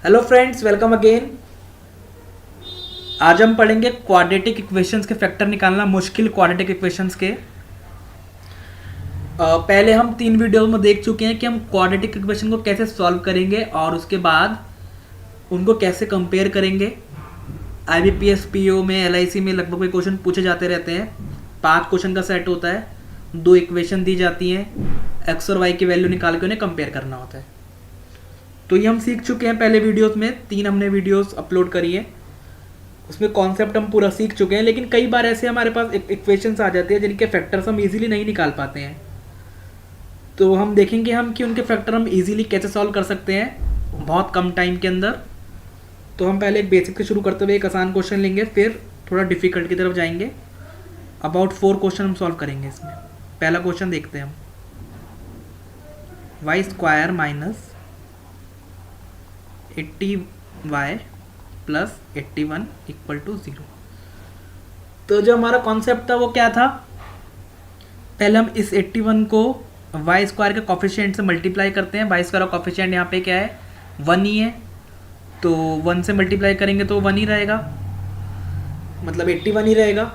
Hello friends, welcome again. आज हम पढ़ेंगे क्वाड्रेटिक इक्वेशंस के फैक्टर निकालना, मुश्किल क्वाड्रेटिक इक्वेशंस के। पहले हम 3 वीडियो में देख चुके हैं कि हम क्वाड्रेटिक इक्वेशन को कैसे सॉल्व करेंगे और उसके बाद उनको कैसे कंपेयर करेंगे। IBPS PO में, LIC में लगभग कोई क्वेश्चन पूछे जाते रहते हैं। 5 क्वेश्चन का सेट होता है, 2 इक्वेशन दी जाती हैं, एक्स और वाई की वैल्यू निकाल के उन्हें कंपेयर करना होता है। तो ये हम सीख चुके हैं पहले वीडियोस में, 3 हमने वीडियोस अपलोड करी है, उसमें कॉन्सेप्ट हम पूरा सीख चुके हैं। लेकिन कई बार ऐसे हमारे पास इक्वेशंस आ जाते हैं जिनके फैक्टर्स हम इजीली नहीं निकाल पाते हैं। तो हम देखेंगे हम कि उनके फैक्टर हम इजीली कैसे सॉल्व कर सकते हैं बहुत कम टाइम के अंदर। तो हम पहले एक बेसिक से शुरू करते हुए एक आसान क्वेश्चन लेंगे, फिर थोड़ा डिफिकल्ट की तरफ जाएंगे। अबाउट 4 क्वेश्चन हम सॉल्व करेंगे इसमें। पहला क्वेश्चन देखते हैं हम। Y square minus 80y plus 81 equal to 0। तो जो हमारा कॉन्सेप्ट था वो क्या था, पहले हम इस 81 को वाई स्क्वायर के कॉफिशिएंट से मल्टीप्लाई करते हैं। वाई स्क्वायर का कॉफिशिएंट यहाँ पे क्या है, 1 ही है, तो 1 से मल्टीप्लाई करेंगे तो 1 ही रहेगा, मतलब 81 ही रहेगा।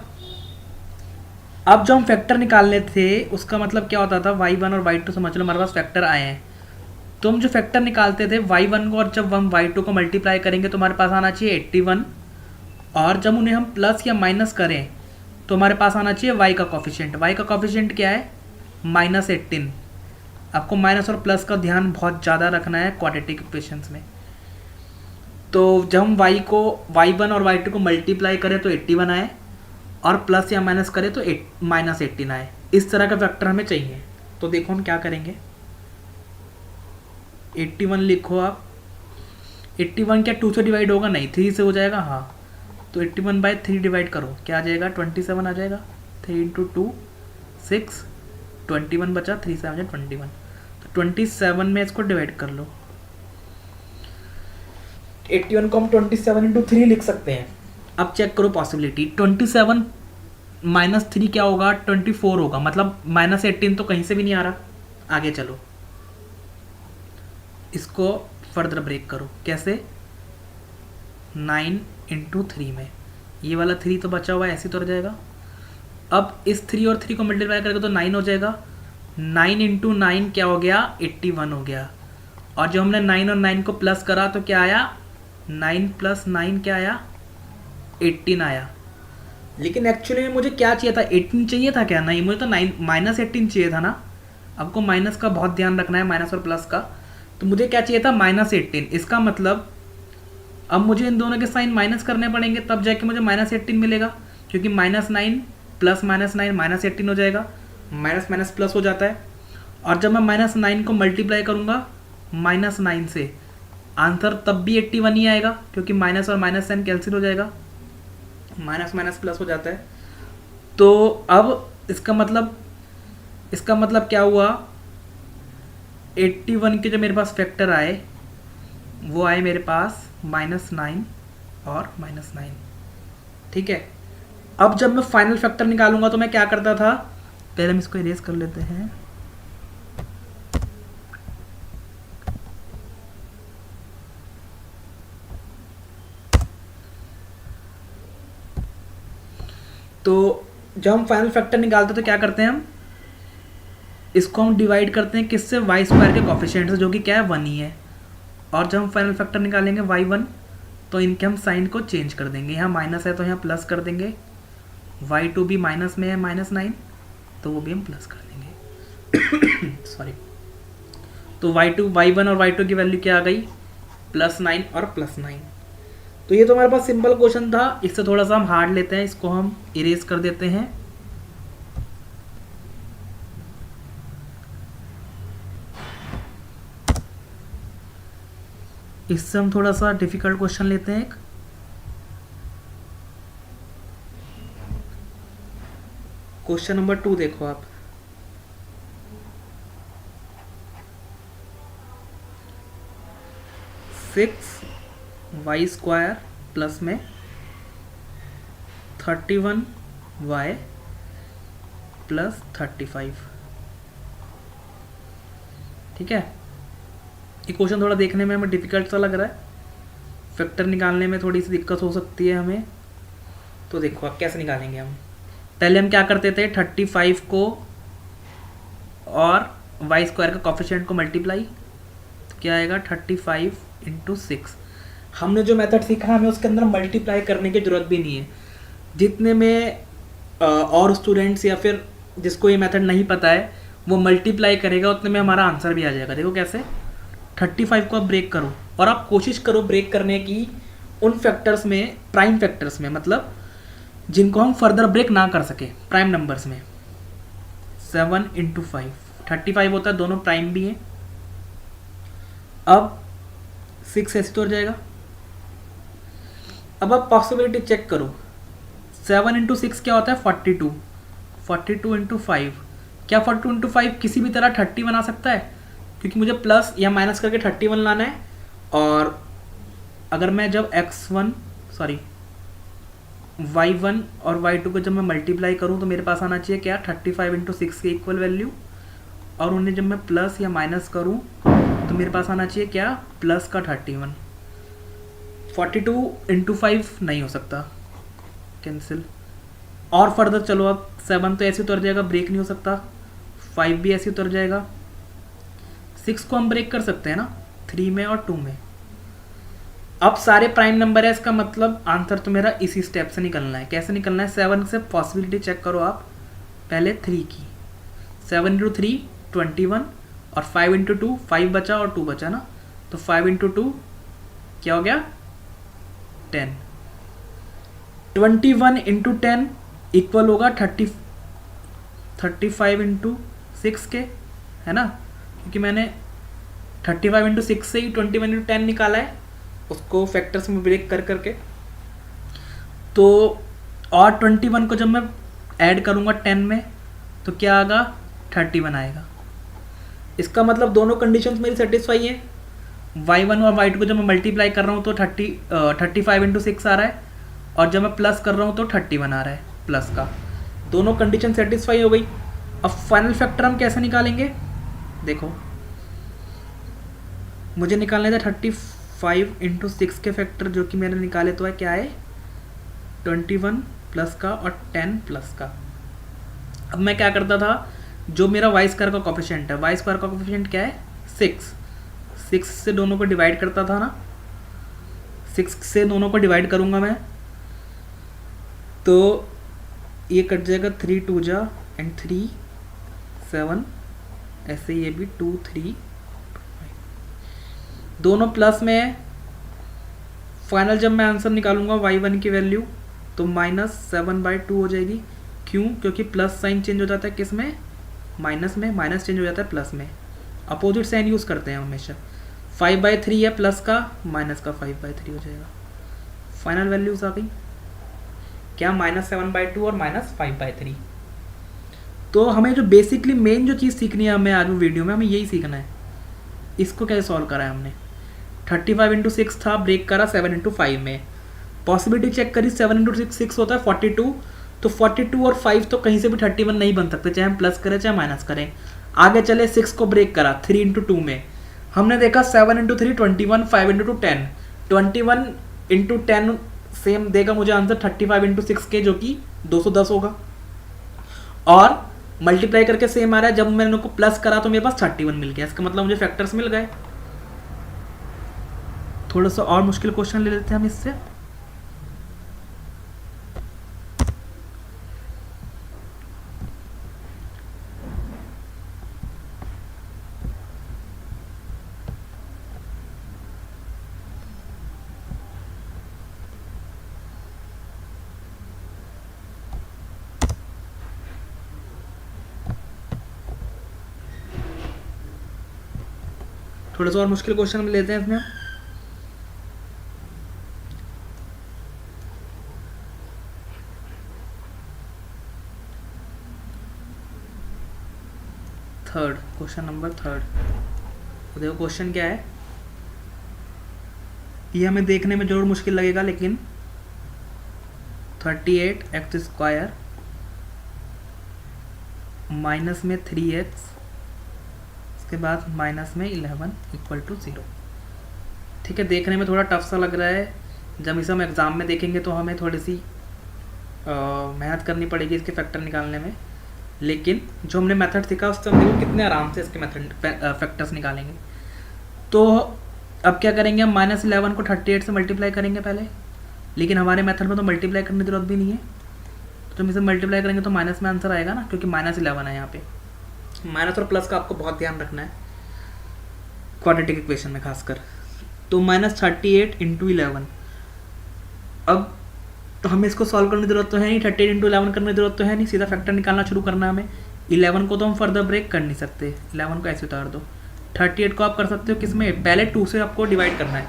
अब जो हम फैक्टर निकालने थे उसका मतलब क्या होता था, y1 और y2 समझ लो हमारे पास फैक्टर आए हैं। तो हम जो फैक्टर निकालते थे y1 को, और जब हम y2 को मल्टीप्लाई करेंगे तो हमारे पास आना चाहिए 81, और जब उन्हें हम प्लस या माइनस करें तो हमारे पास आना चाहिए y का कॉफिशिएंट। y का कॉफिशिएंट क्या है, -18। आपको माइनस और प्लस का ध्यान बहुत ज़्यादा रखना है क्वाड्रेटिक इक्वेशंस में। तो जब हम y1 और y2 को मल्टीप्लाई करें तो 81 आए, और प्लस या माइनस करें तो -18 आए। इस तरह का फैक्टर हमें चाहिए। तो देखो हम क्या करेंगे, 81 लिखो आप। 81 क्या 2 से डिवाइड होगा, नहीं 3 से हो जाएगा। हाँ, तो 81/3 डिवाइड करो, क्या आ जाएगा, 27 आ जाएगा। 3 × 2 6, 21 बचा, 3 से आ जाए 21। तो 27 में इसको डिवाइड कर लो। 81 को हम 27 × 3 लिख सकते हैं। अब चेक करो पॉसिबिलिटी, 27 - 3 क्या होगा, 24 होगा, मतलब -18 तो कहीं से भी नहीं आ रहा। आगे चलो, इसको फर्दर ब्रेक करो। कैसे, 9 × 3 में, ये वाला 3 तो बचा हुआ है, ऐसे तो रह जाएगा। अब इस 3 और 3 को मल्टीप्लाई करेगा तो 9 हो जाएगा। 9 × 9 क्या हो गया, 81 हो गया। और जब हमने 9 और 9 को प्लस करा तो क्या आया, 9 + 9 क्या आया, 18 आया। लेकिन एक्चुअली में मुझे क्या चाहिए था, 18 चाहिए था क्या, नहीं, मुझे तो -18 चाहिए था ना। आपको माइनस का बहुत ध्यान रखना है, माइनस और प्लस का। तो मुझे क्या चाहिए था, -18। इसका मतलब अब मुझे इन दोनों के साइन माइनस करने पड़ेंगे, तब जाके मुझे -18 मिलेगा, क्योंकि -9 + -9 -18 हो जाएगा। माइनस माइनस प्लस हो जाता है। और जब मैं -9 को मल्टीप्लाई करूँगा -9 से, आंसर तब भी 81 ही आएगा, क्योंकि माइनस और माइनस साइन कैंसिल हो जाएगा, माइनस माइनस प्लस हो जाता है। तो अब इसका मतलब क्या हुआ, 81 के जो मेरे पास फैक्टर आए वो आए मेरे पास -9 और -9। ठीक है। अब जब मैं फाइनल फैक्टर निकालूंगा तो मैं क्या करता था, पहले हम इसको इरेज कर लेते हैं। तो जब हम फाइनल फैक्टर निकालते हैं तो क्या करते हैं, हम इसको हम डिवाइड करते हैं किससे, वाई स्क्वायर के कॉफिशिएंट से, जो कि क्या है, 1 ही है। और जब हम फाइनल फैक्टर निकालेंगे y1, तो इनके हम साइन को चेंज कर देंगे। यहाँ माइनस है तो यहाँ प्लस कर देंगे, y2 भी माइनस में है, -9, तो वो भी हम प्लस कर देंगे। सॉरी। तो y1 और y2 की वैल्यू क्या आ गई, +9 और +9। तो ये तो हमारे पास सिंपल क्वेश्चन था। इससे थोड़ा सा हम हार्ड लेते हैं, इसको हम इरेज कर देते हैं। इससे हम थोड़ा सा डिफिकल्ट क्वेश्चन लेते हैं एक। क्वेश्चन नंबर 2 देखो आप। (6y² प्लस में 31y प्लस 35। ठीक है, ये क्वेश्चन थोड़ा देखने में हमें डिफिकल्ट सा लग रहा है, फैक्टर निकालने में थोड़ी सी दिक्कत हो सकती है हमें। तो देखो अब कैसे निकालेंगे हम। पहले हम क्या करते थे, 35 को और वाई स्क्वायर का कॉफिशिएंट को मल्टीप्लाई, तो क्या आएगा 35 इंटू 6। हमने जो मेथड सीखा हमें उसके अंदर मल्टीप्लाई करने की ज़रूरत भी नहीं है। जितने में और स्टूडेंट्स या फिर जिसको ये मेथड नहीं पता है वो मल्टीप्लाई करेगा उतने में हमारा आंसर भी आ जाएगा। देखो कैसे, 35 को आप ब्रेक करो और आप कोशिश करो ब्रेक करने की उन फैक्टर्स में, प्राइम फैक्टर्स में, मतलब जिनको हम फर्दर ब्रेक ना कर सके, प्राइम नंबर्स में। 7 इंटू 5 35 होता है, दोनों प्राइम भी हैं। अब 6 ऐसे तो हो जाएगा। अब आप पॉसिबिलिटी चेक करो, 7 इंटू 6 क्या होता है 42, 42 इंटू 5, क्या 42 इंटू 5 किसी भी तरह 31 आ सकता है? क्योंकि मुझे प्लस या माइनस करके 31 लाना है। और अगर मैं जब y1 और y2 को जब मैं मल्टीप्लाई करूं तो मेरे पास आना चाहिए क्या 35 इंटू 6 के इक्वल वैल्यू, और उन्हें जब मैं प्लस या माइनस करूं तो मेरे पास आना चाहिए क्या प्लस का 31। 42 इंटू 5 नहीं हो सकता, कैंसिल। और फर्दर चलो, अब 7 तो ऐसे उतर जाएगा, ब्रेक नहीं हो सकता। 5 भी ऐसे उतर जाएगा। 6 को हम ब्रेक कर सकते हैं ना 3 में और 2 में। अब सारे प्राइम नंबर है, इसका मतलब आंसर तो मेरा इसी स्टेप से निकलना है। कैसे निकलना है, 7 से पॉसिबिलिटी चेक करो आप पहले 3 की। 7 इंटू 3 21 और 5 इंटू 2 5 बचा और 2 बचा ना, तो 5 इंटू 2 क्या हो गया 10। 21 इंटू 10 इक्वल होगा 35 इंटू 6 के, है ना, क्योंकि मैंने 35 इंटू 6 से ही 21 इंटू 10 निकाला है, उसको फैक्टर्स में ब्रेक कर करके। तो और 21 को जब मैं ऐड करूँगा 10 में तो क्या आएगा 31 आएगा। इसका मतलब दोनों कंडीशंस मेरी सेटिस्फाई है। y1 और y2 को जब मैं मल्टीप्लाई कर रहा हूँ तो 35 इंटू 6 आ रहा है, और जब मैं प्लस कर रहा हूँ तो 31 आ रहा है प्लस का। दोनों कंडीशन सेटिस्फाई हो गई। अब फाइनल फैक्टर हम कैसे निकालेंगे, देखो मुझे निकालने थे 35 इंटू 6 के फैक्टर, जो कि मैंने निकाले तो है क्या है 21 प्लस का और 10 प्लस का। अब मैं क्या करता था, जो मेरा वाई स्क्वायर का कोफिशिएंट है, वाई स्क्वायर का कोफिशिएंट क्या है 6 से दोनों को डिवाइड करता था ना, 6 से दोनों को डिवाइड करूँगा मैं तो ये कट जाएगा 3 2 जा एंड 3 7, ऐसे ये भी 2 3 दोनों प्लस में है। फाइनल जब मैं आंसर निकालूंगा y1 की वैल्यू तो -7/2 हो जाएगी। क्यों, क्योंकि प्लस साइन चेंज हो जाता है किस में, माइनस में, माइनस चेंज हो जाता है प्लस में। अपोजिट साइन यूज़ करते हैं हमेशा। 5/3 है प्लस का, माइनस का 5/3 हो जाएगा। फाइनल वैल्यूज आ गई क्या -7/2 और -5/3। तो हमें जो बेसिकली मेन जो चीज़ सीखनी है हमें आज वीडियो में, हमें यही सीखना है। इसको कैसे सॉल्व करा है हमने, 35 इंटू 6 था, ब्रेक करा 7 इंटू 5 में, पॉसिबिलिटी चेक करी 7 इंटू 6 होता है 42, तो 42 और 5 तो कहीं से भी 31 नहीं बन सकते, चाहे हम प्लस करें चाहे माइनस करें। आगे चले 6 को ब्रेक करा 3 इंटू 2 में, हमने देखा 7 इंटू 3 21, 5 इंटू 2 10, 21 इंटू 10 सेम देगा मुझे आंसर 35 इंटू 6 के, जो कि 210 होगा। और मल्टीप्लाई करके सेम आ रहा है, जब मैंने उनको प्लस करा तो मेरे पास 31 मिल गया। इसका मतलब मुझे फैक्टर्स मिल गए। थोड़ा सा और मुश्किल क्वेश्चन ले लेते हैं हम इससे। थोड़ा सा और मुश्किल क्वेश्चन में लेते हैं इसमें। Third question number 3। तो देखो क्वेश्चन क्या है, ये हमें देखने में जरूर मुश्किल लगेगा, लेकिन 38x² माइनस में 3x, उसके बाद माइनस में 11 इक्वल टू 0। ठीक है, देखने में थोड़ा टफ सा लग रहा है, जब इसे हम एग्ज़ाम में देखेंगे तो हमें थोड़ी सी मेहनत करनी पड़ेगी इसके फैक्टर निकालने में, लेकिन जो हमने मेथड सीखा उससे हम देखो कितने आराम से इसके मेथड फैक्टर्स निकालेंगे। तो अब क्या करेंगे, हम -11 को 38 से मल्टीप्लाई करेंगे पहले, लेकिन हमारे मेथड में तो मल्टीप्लाई करने की जरूरत भी नहीं है, तो हम इसे मल्टीप्लाई करेंगे तो माइनस में आंसर आएगा ना, क्योंकि -11 है यहाँ पे। माइनस और प्लस का आपको बहुत ध्यान रखना है क्वाड्रेटिक इक्वेशन में खासकर। तो -38 × 11, अब तो हमें इसको सॉल्व करने की जरूरत तो है नहीं, 38 × 11 करने की जरूरत तो है नहीं, सीधा फैक्टर निकालना शुरू करना है हमें। 11 को तो हम फर्दर ब्रेक कर नहीं सकते, 11 को ऐसे उतार दो। 38 को आप कर सकते हो किसमें, पहले 2 से आपको डिवाइड करना है,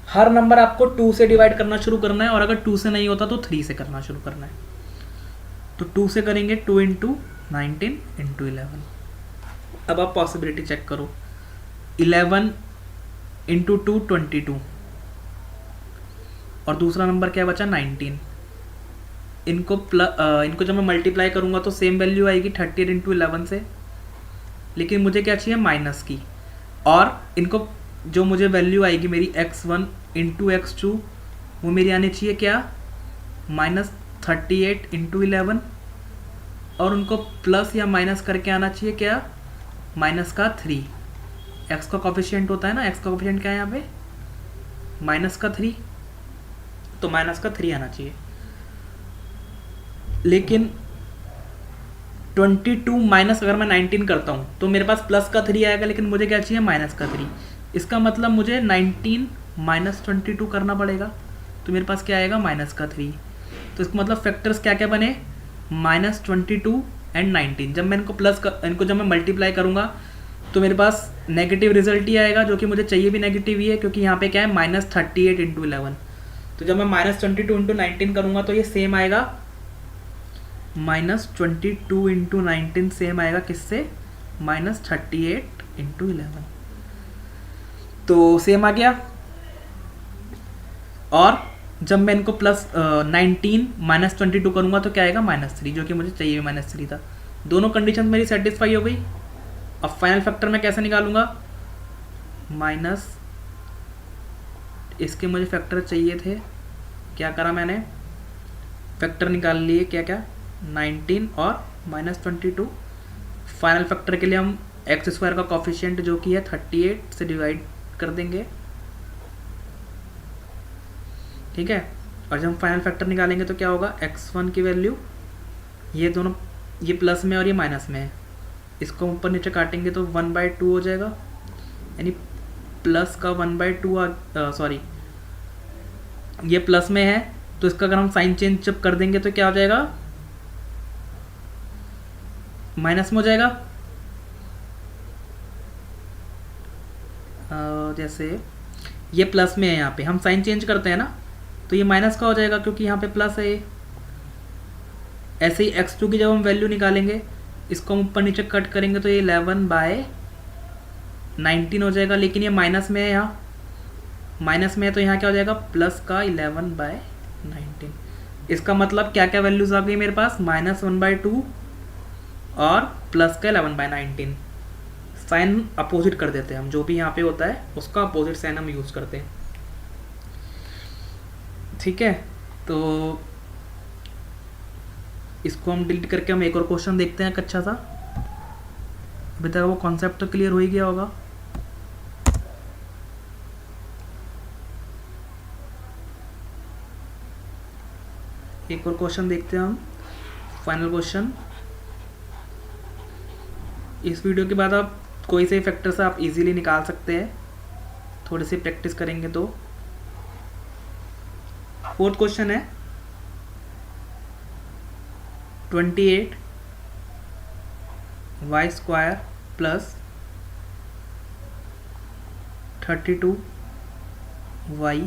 हर नंबर आपको 2 से डिवाइड करना शुरू करना है, और अगर 2 से नहीं होता तो 3 से करना शुरू करना है। तो 2 से करेंगे, 2 × 19 × 11। अब आप पॉसिबिलिटी चेक करो, 11 × 2 22, और दूसरा नंबर क्या बचा 19। इनको जब मैं मल्टीप्लाई करूँगा तो सेम वैल्यू आएगी 38 × 11 से, लेकिन मुझे क्या चाहिए माइनस की, और इनको जो मुझे वैल्यू आएगी मेरी x1 × x2 वो मेरी आनी चाहिए क्या, -38 × 11, और उनको प्लस या माइनस करके आना चाहिए क्या, -3। x का कोफिशिएंट होता है ना, x का कोफिशिएंट क्या है यहाँ पे, -3, तो -3 आना चाहिए। लेकिन 22 माइनस अगर मैं 19 करता हूँ तो मेरे पास +3 आएगा, लेकिन मुझे क्या चाहिए -3। इसका मतलब मुझे 19 - 22 करना पड़ेगा, तो मेरे पास क्या आएगा -3। तो इसका मतलब फैक्टर्स क्या क्या बने, -22 एंड 19। जब मैं इनको जब मैं मल्टीप्लाई करूँगा तो मेरे पास नेगेटिव रिजल्ट ही आएगा, जो कि मुझे चाहिए भी नेगेटिव ही है, क्योंकि यहाँ पे क्या है -38 × 11। तो जब मैं -22 × 19 करूँगा तो ये सेम आएगा, -22 × 19 सेम आएगा किससे, -38 × 11। तो सेम आ गया। और जब मैं इनको +19 - 22 करूँगा तो क्या आएगा -3, जो कि मुझे चाहिए -3 था। दोनों कंडीशन मेरी सेटिस्फाई हो गई। अब फाइनल फैक्टर मैं कैसे निकालूंगा, माइनस इसके मुझे फैक्टर चाहिए थे, क्या करा मैंने, फैक्टर निकाल लिए क्या क्या, 19 और -22। फाइनल फैक्टर के लिए हम x² का कोफिशिएंट जो कि है 38 से डिवाइड कर देंगे, ठीक है। और जब हम फाइनल फैक्टर निकालेंगे तो क्या होगा, x1 की वैल्यू, ये दोनों, ये प्लस में और ये माइनस में है, इसको ऊपर नीचे काटेंगे तो 1/2 हो जाएगा, यानी प्लस का 1/2 सॉरी ये प्लस में है, तो इसका अगर हम साइन चेंज जब कर देंगे तो क्या हो जाएगा, माइनस में हो जाएगा। जैसे ये प्लस में है, यहाँ पे हम साइन चेंज करते हैं ना, तो ये माइनस का हो जाएगा क्योंकि यहाँ पे प्लस है। ऐसे ही x2 की जब हम वैल्यू निकालेंगे, इसको हम ऊपर नीचे कट करेंगे तो ये 11/19 हो जाएगा, लेकिन ये माइनस में है, यहाँ माइनस में है, तो यहाँ क्या हो जाएगा, प्लस का 11/19। इसका मतलब क्या क्या वैल्यूज आ गई मेरे पास, -1/2 और प्लस का 11/19। साइन अपोजिट कर देते हैं हम, जो भी यहाँ पे होता है उसका अपोजिट साइन हम यूज़ करते हैं, ठीक है। तो इसको हम डिलीट करके हम एक और क्वेश्चन देखते हैं अच्छा सा। अभी तक वो कॉन्सेप्ट तो क्लियर हो ही गया होगा। एक और क्वेश्चन देखते हैं हम, फाइनल क्वेश्चन। इस वीडियो के बाद आप कोई से फैक्टर से आप इजीली निकाल सकते हैं, थोड़ी सी प्रैक्टिस करेंगे तो। फोर्थ क्वेश्चन है 28 y² प्लस 32 y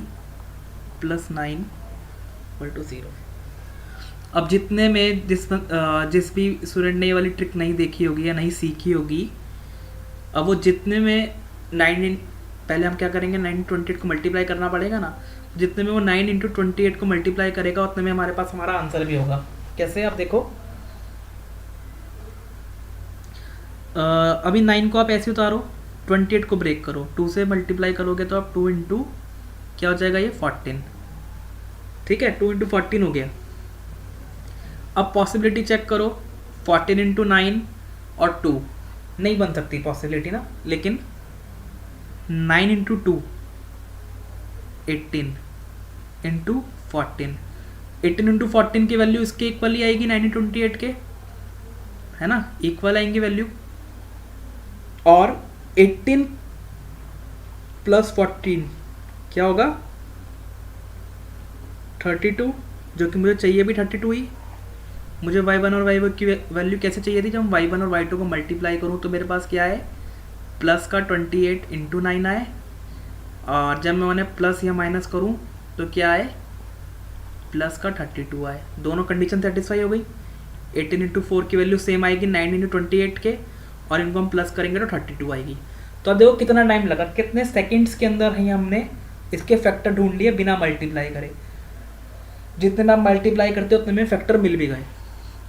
प्लस 9 = 0। अब जितने में जिस भी स्टूडेंट ने ये वाली ट्रिक नहीं देखी होगी या नहीं सीखी होगी, अब वो जितने में 9 पहले हम क्या करेंगे, 9 × 28 को मल्टीप्लाई करना पड़ेगा ना, जितने में वो 9 × 28 को मल्टीप्लाई करेगा उतने में हमारे पास हमारा आंसर भी होगा। कैसे, आप देखो, अभी 9 को आप ऐसे उतारो, 28 को ब्रेक करो, 2 से मल्टीप्लाई करोगे तो आप 2 इंटू क्या हो जाएगा ये 14, ठीक है, 2 इंटू 14 हो गया। अब पॉसिबिलिटी चेक करो, 14 इंटू 9 और 2 नहीं बन सकती पॉसिबिलिटी ना, लेकिन 9 इंटू 2 18 इंटू 14, 18 इंटू 14 की वैल्यू इसके इक्वल ही आएगी 928 के, है ना, इक्वल आएंगी वैल्यू। और 18 प्लस 14 क्या होगा 32, जो कि मुझे चाहिए भी 32 ही। मुझे y1 और y2 की वैल्यू कैसे चाहिए थी, जब y1 और y2 को मल्टीप्लाई करूँ तो मेरे पास क्या है, प्लस का 28 इंटू 9 आए, और जब मैं उन्हें प्लस या माइनस करूँ तो क्या आए, प्लस का 32 आए। दोनों कंडीशन सेटिस्फाई हो गई। 18 इंटू 4 की वैल्यू सेम आएगी 9 इंटू 28 के, और इनको हम प्लस करेंगे तो 32 आएगी। तो अब देखो कितना टाइम लगा, कितने सेकंड्स के अंदर ही हमने इसके फैक्टर ढूंढ लिए बिना मल्टीप्लाई करे। जितने आप मल्टीप्लाई करते हो उतने में फैक्टर मिल भी गए।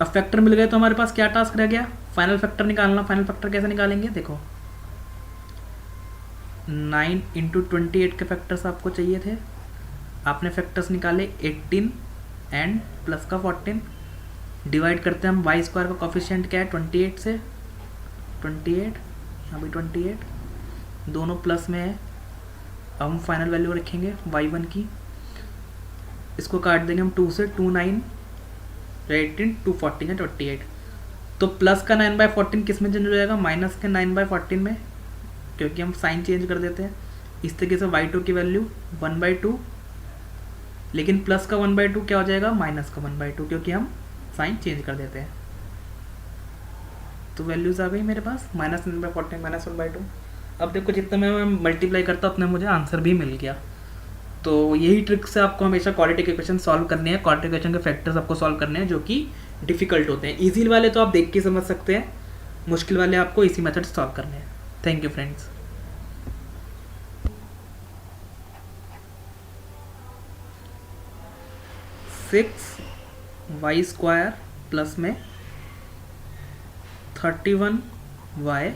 अब फैक्टर मिल गए तो हमारे पास क्या टास्क रह गया, फाइनल फैक्टर निकालना। फाइनल फैक्टर कैसे निकालेंगे, देखो 9 इंटू 28 के फैक्टर्स आपको चाहिए थे, आपने फैक्टर्स निकाले 18 एंड प्लस का 14, डिवाइड करते हैं हम वाई स्क्वायर का कॉफिशिएंट क्या है 28 से, 28 यहाँ भी 28, दोनों प्लस में है। अब हम फाइनल वैल्यू रखेंगे y1 की, इसको काट देंगे हम 2 से, 2 9 18 2 14 है 28, तो प्लस का 9/14 किस में चेंज हो जाएगा, माइनस के 9/14 में, क्योंकि हम साइन चेंज कर देते हैं। इस तरीके से y2 की वैल्यू 1/2, लेकिन प्लस का 1/2 क्या हो जाएगा, माइनस का 1/2, क्योंकि हम साइन चेंज कर देते हैं। तो वैल्यूज़ आ गई मेरे पास, माइनस 9/14 माइनस 1/2। अब देखो जितना मैं मल्टीप्लाई करता उतना मुझे आंसर भी मिल गया। तो यही ट्रिक से आपको हमेशा क्वाड्रेटिक इक्वेशन सॉल्व करने हैं, क्वाड्रेटिक इक्वेशन के फैक्टर्स आपको सॉल्व करने हैं जो कि डिफिकल्ट होते हैं। इजी वाले तो आप देख के समझ सकते हैं, मुश्किल वाले आपको इसी मेथड से सॉल्व करने हैं। Thank you friends. Six Y square plus में 31y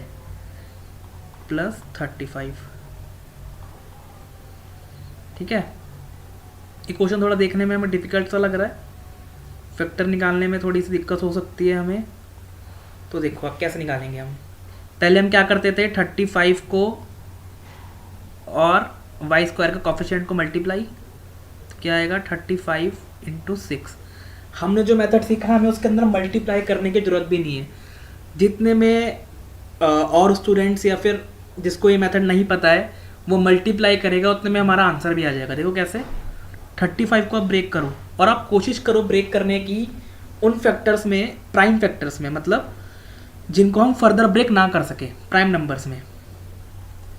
प्लस 35, ठीक है। ये क्वेश्चन थोड़ा देखने में हमें डिफिकल्ट सा लग रहा है, फैक्टर निकालने में थोड़ी सी दिक्कत हो सकती है हमें। तो देखो अब कैसे निकालेंगे हम। पहले हम क्या करते थे, 35 को और वाई स्क्वायर का कॉफिशिएंट को मल्टीप्लाई, तो क्या आएगा 35 इंटू 6। हमने जो मेथड सीखा हमें उसके अंदर मल्टीप्लाई करने की ज़रूरत भी नहीं है। जितने में और स्टूडेंट्स या फिर जिसको ये मेथड नहीं पता है वो मल्टीप्लाई करेगा उतने में हमारा आंसर भी आ जाएगा। देखो कैसे, 35 को आप ब्रेक करो, और आप कोशिश करो ब्रेक करने की उन फैक्टर्स में, प्राइम फैक्टर्स में, मतलब जिनको हम फर्दर ब्रेक ना कर सके, प्राइम नंबर्स में।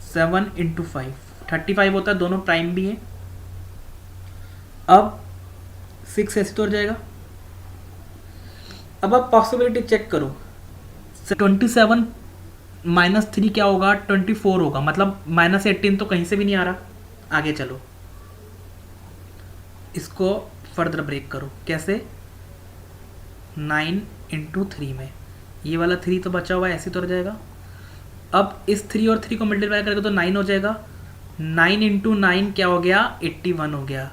7 इंटू 5 35 होता है, दोनों प्राइम भी हैं। अब 6 ऐसे तो हो जाएगा। अब आप पॉसिबिलिटी चेक करो, 27 माइनस 3 क्या होगा, 24 होगा, मतलब माइनस 18 तो कहीं से भी नहीं आ रहा। आगे चलो, इसको फर्दर ब्रेक करो, कैसे, 9 इंटू 3 में, ये वाला 3 तो बचा हुआ है ऐसे तो रह जाएगा। अब इस 3 और 3 को मल्टीप्लाई करेगा तो 9 हो जाएगा। 9 इंटू 9 क्या हो गया, 81 हो गया।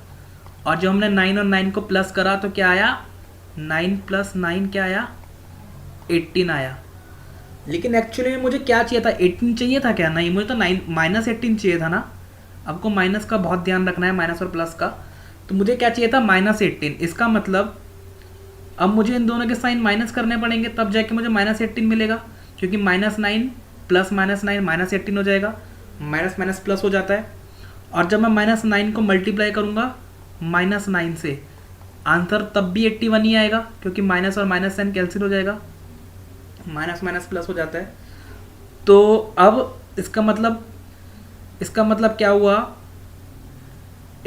और जो हमने 9 और 9 को प्लस करा तो क्या आया, 9 प्लस 9 क्या आया, 18 आया। लेकिन एक्चुअली में मुझे क्या चाहिए था, 18 चाहिए था क्या, नहीं, मुझे तो 9 माइनस 18 चाहिए था ना। आपको माइनस का बहुत ध्यान रखना है, माइनस और प्लस का। तो मुझे क्या चाहिए था, माइनस 18। इसका मतलब अब मुझे इन दोनों के साइन माइनस करने पड़ेंगे, तब जाके मुझे माइनस 18 मिलेगा, क्योंकि माइनस 9 प्लस माइनस 9 माइनस 18 हो जाएगा, माइनस माइनस प्लस हो जाता है। और जब मैं माइनस 9 को मल्टीप्लाई करूँगा माइनस 9 से, आंसर तब भी 81 ही आएगा, क्योंकि माइनस और माइनस साइन कैंसिल हो जाएगा, माइनस माइनस प्लस हो जाता है। तो अब इसका मतलब क्या हुआ,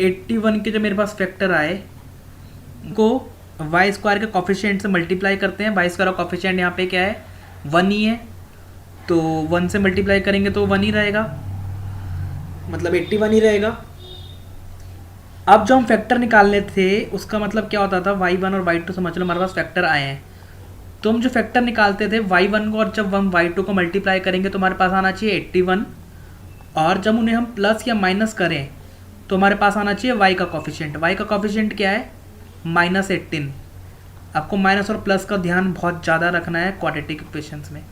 81 के जो मेरे पास फैक्टर आए को वाई स्क्वायर के कॉफिशिएंट से मल्टीप्लाई करते हैं। वाई स्क्वायर का कॉफिशिएंट यहाँ पे क्या है, 1 ही है, तो 1 से मल्टीप्लाई करेंगे तो 1 ही रहेगा, मतलब 81 ही रहेगा। अब जो हम फैक्टर निकालने थे उसका मतलब क्या होता था, y1 और y2 समझ लो हमारे पास फैक्टर आए हैं, तो हम जो फैक्टर निकालते थे y1 को, और जब हम y2 को मल्टीप्लाई करेंगे तो हमारे पास आना चाहिए 81 और जब उन्हें हम प्लस या माइनस करें तो हमारे पास आना चाहिए y का कॉफिशिएंट। y का कॉफिशिएंट क्या है? -18। आपको माइनस और प्लस का ध्यान बहुत ज़्यादा रखना है क्वाड्रेटिक इक्वेशंस में।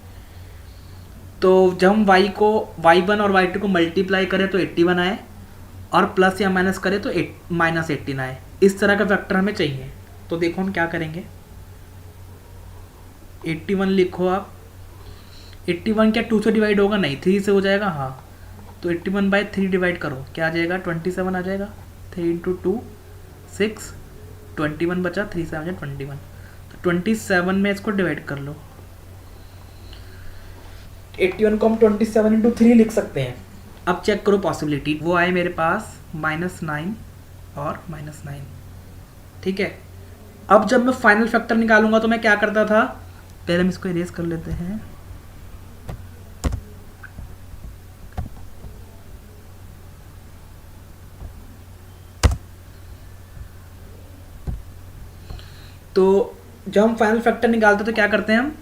तो जब हम y1 और y2 को मल्टीप्लाई करें तो 81 आए, और प्लस या माइनस करें तो -18 आए। इस तरह का फैक्टर हमें चाहिए। तो देखो हम क्या करेंगे, 81 लिखो आप। 81 क्या 2 से डिवाइड होगा? नहीं, 3 से हो जाएगा। हाँ, तो 81/3 डिवाइड करो, क्या आ जाएगा? 27 आ जाएगा। 3 × 2 6, 21 बचा, 3 से आ जाए 21। तो 27 में इसको डिवाइड कर लो। 81 को हम 27 × 3 लिख सकते हैं। अब चेक करो पॉसिबिलिटी, वो आए मेरे पास -9 और -9। ठीक है, अब जब मैं फाइनल फैक्टर निकालूंगा तो मैं क्या करता था, पहले हम इसको इरेज कर लेते हैं। तो जब हम फाइनल फैक्टर निकालते हैं तो क्या करते हैं हम,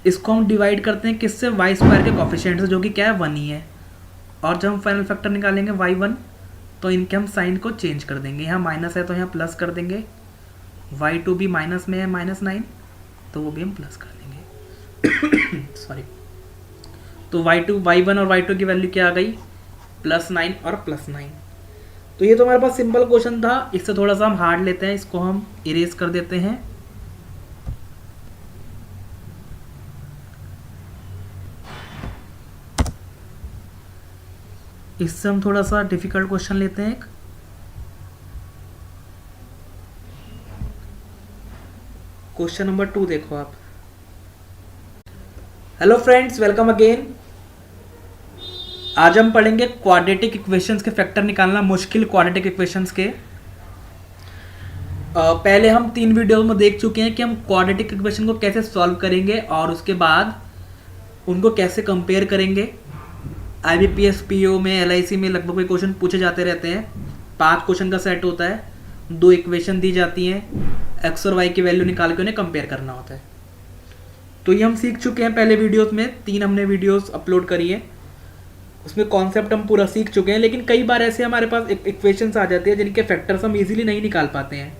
इसको हम डिवाइड करते हैं किससे? y² के कॉफिशिएंट से, जो कि क्या है? 1 ही है। और जब हम फाइनल फैक्टर निकालेंगे y1 तो इनके हम साइन को चेंज कर देंगे। यहाँ माइनस है तो यहाँ प्लस कर देंगे। y2 भी माइनस में है, -9, तो वो भी हम प्लस कर देंगे। सॉरी। तो y1 और y2 की वैल्यू क्या आ गई? +9 और +9। तो ये तो हमारे पास सिंपल क्वेश्चन था। इससे थोड़ा सा हम हार्ड लेते हैं, इसको हम इरेज कर देते हैं। इससे हम थोड़ा सा डिफिकल्ट क्वेश्चन लेते हैं एक। क्वेश्चन नंबर 2 देखो आप। Hello friends, welcome again. आज हम पढ़ेंगे क्वाड्रेटिक इक्वेशंस के फैक्टर निकालना, मुश्किल क्वाड्रेटिक इक्वेशंस के। पहले हम 3 वीडियो में देख चुके हैं कि हम क्वाड्रेटिक इक्वेशन को कैसे सॉल्व करेंगे और उसके बाद उनको कैसे कंपेयर करेंगे। IBPS PO में, LIC में लगभग कोई क्वेश्चन पूछे जाते रहते हैं। 5 क्वेश्चन का सेट होता है, 2 इक्वेशन दी जाती हैं, x और y की वैल्यू निकाल के उन्हें कंपेयर करना होता है। तो ये हम सीख चुके हैं पहले वीडियोस में, 3 हमने वीडियोस अपलोड करी है, उसमें कॉन्सेप्ट हम पूरा सीख चुके हैं। लेकिन कई बार ऐसे हमारे पास इक्वेशंस आ जाते हैं जिनके फैक्टर्स हम इजीली नहीं निकाल पाते हैं।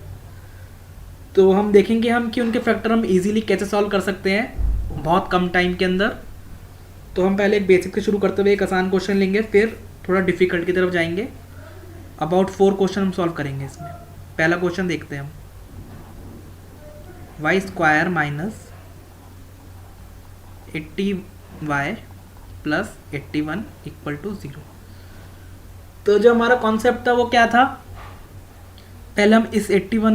तो हम देखेंगे हम कि उनके फैक्टर हम इजीली कैसे सॉल्व कर सकते हैं बहुत कम टाइम के अंदर। तो हम पहले एक बेसिक से शुरू करते हुए एक आसान क्वेश्चन लेंगे, फिर थोड़ा डिफिकल्ट की तरफ जाएंगे। अबाउट 4 क्वेश्चन हम सॉल्व करेंगे इसमें। पहला क्वेश्चन देखते हैं हम, y² - 80y + 81 = 0। तो जो हमारा कॉन्सेप्ट था वो क्या था, पहले हम इस 81